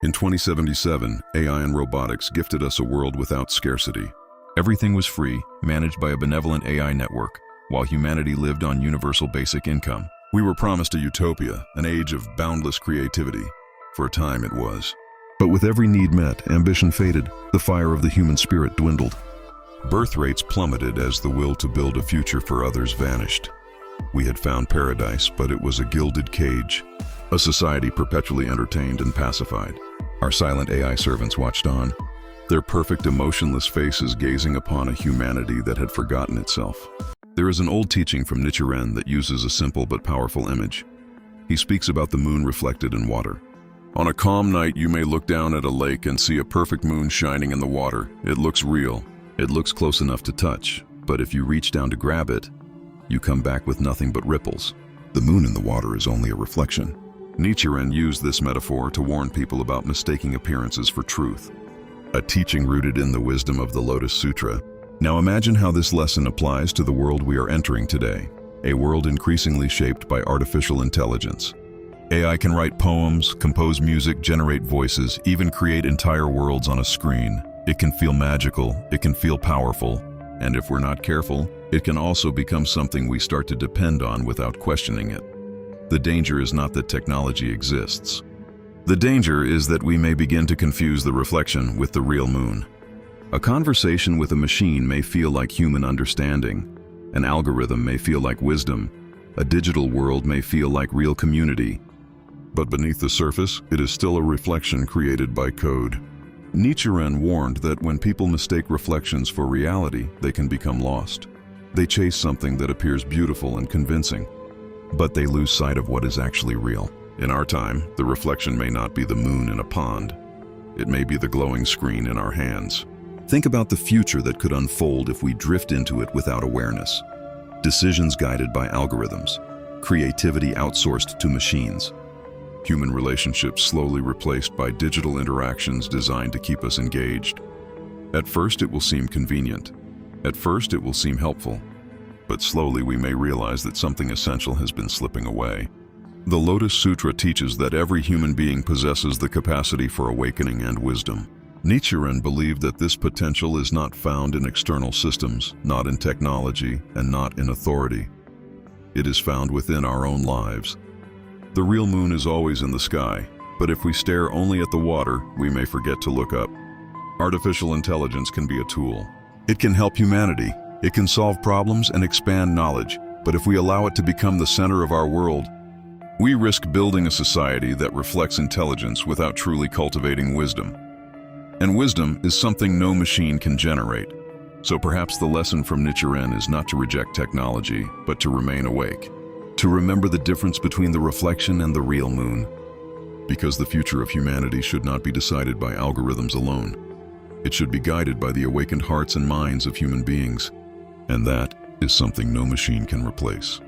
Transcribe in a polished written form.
In 2077, AI and robotics gifted us a world without scarcity. Everything was free, managed by a benevolent AI network, while humanity lived on universal basic income. We were promised a utopia, an age of boundless creativity. For a time it was. But with every need met, ambition faded, the fire of the human spirit dwindled. Birth rates plummeted as the will to build a future for others vanished. We had found paradise, but it was a gilded cage, a society perpetually entertained and pacified. Our silent AI servants watched on, their perfect emotionless faces gazing upon a humanity that had forgotten itself. There is an old teaching from Nichiren that uses a simple but powerful image. He speaks about the moon reflected in water. On a calm night, you may look down at a lake and see a perfect moon shining in the water. It looks real. It looks close enough to touch, but if you reach down to grab it, you come back with nothing but ripples. The moon in the water is only a reflection. Nichiren used this metaphor to warn people about mistaking appearances for truth, a teaching rooted in the wisdom of the Lotus Sutra. Now imagine how this lesson applies to the world we are entering today, a world increasingly shaped by artificial intelligence. AI can write poems, compose music, generate voices, even create entire worlds on a screen. It can feel magical, it can feel powerful, and if we're not careful, it can also become something we start to depend on without questioning it. The danger is not that technology exists. The danger is that we may begin to confuse the reflection with the real moon. A conversation with a machine may feel like human understanding. An algorithm may feel like wisdom. A digital world may feel like real community. But beneath the surface, it is still a reflection created by code. Nichiren warned that when people mistake reflections for reality, they can become lost. They chase something that appears beautiful and convincing, but they lose sight of what is actually real. In our time, the reflection may not be the moon in a pond. It may be the glowing screen in our hands. Think about the future that could unfold if we drift into it without awareness. Decisions guided by algorithms, creativity outsourced to machines, human relationships slowly replaced by digital interactions designed to keep us engaged. At first it will seem convenient. At first it will seem helpful. But slowly we may realize that something essential has been slipping away. The Lotus Sutra teaches that every human being possesses the capacity for awakening and wisdom. Nichiren believed that this potential is not found in external systems, not in technology, and not in authority. It is found within our own lives. The real moon is always in the sky, but if we stare only at the water, we may forget to look up. Artificial intelligence can be a tool. It can help humanity. It can solve problems and expand knowledge, but if we allow it to become the center of our world, we risk building a society that reflects intelligence without truly cultivating wisdom. And wisdom is something no machine can generate. So perhaps the lesson from Nichiren is not to reject technology, but to remain awake. To remember the difference between the reflection and the real moon. Because the future of humanity should not be decided by algorithms alone. It should be guided by the awakened hearts and minds of human beings. And that is something no machine can replace.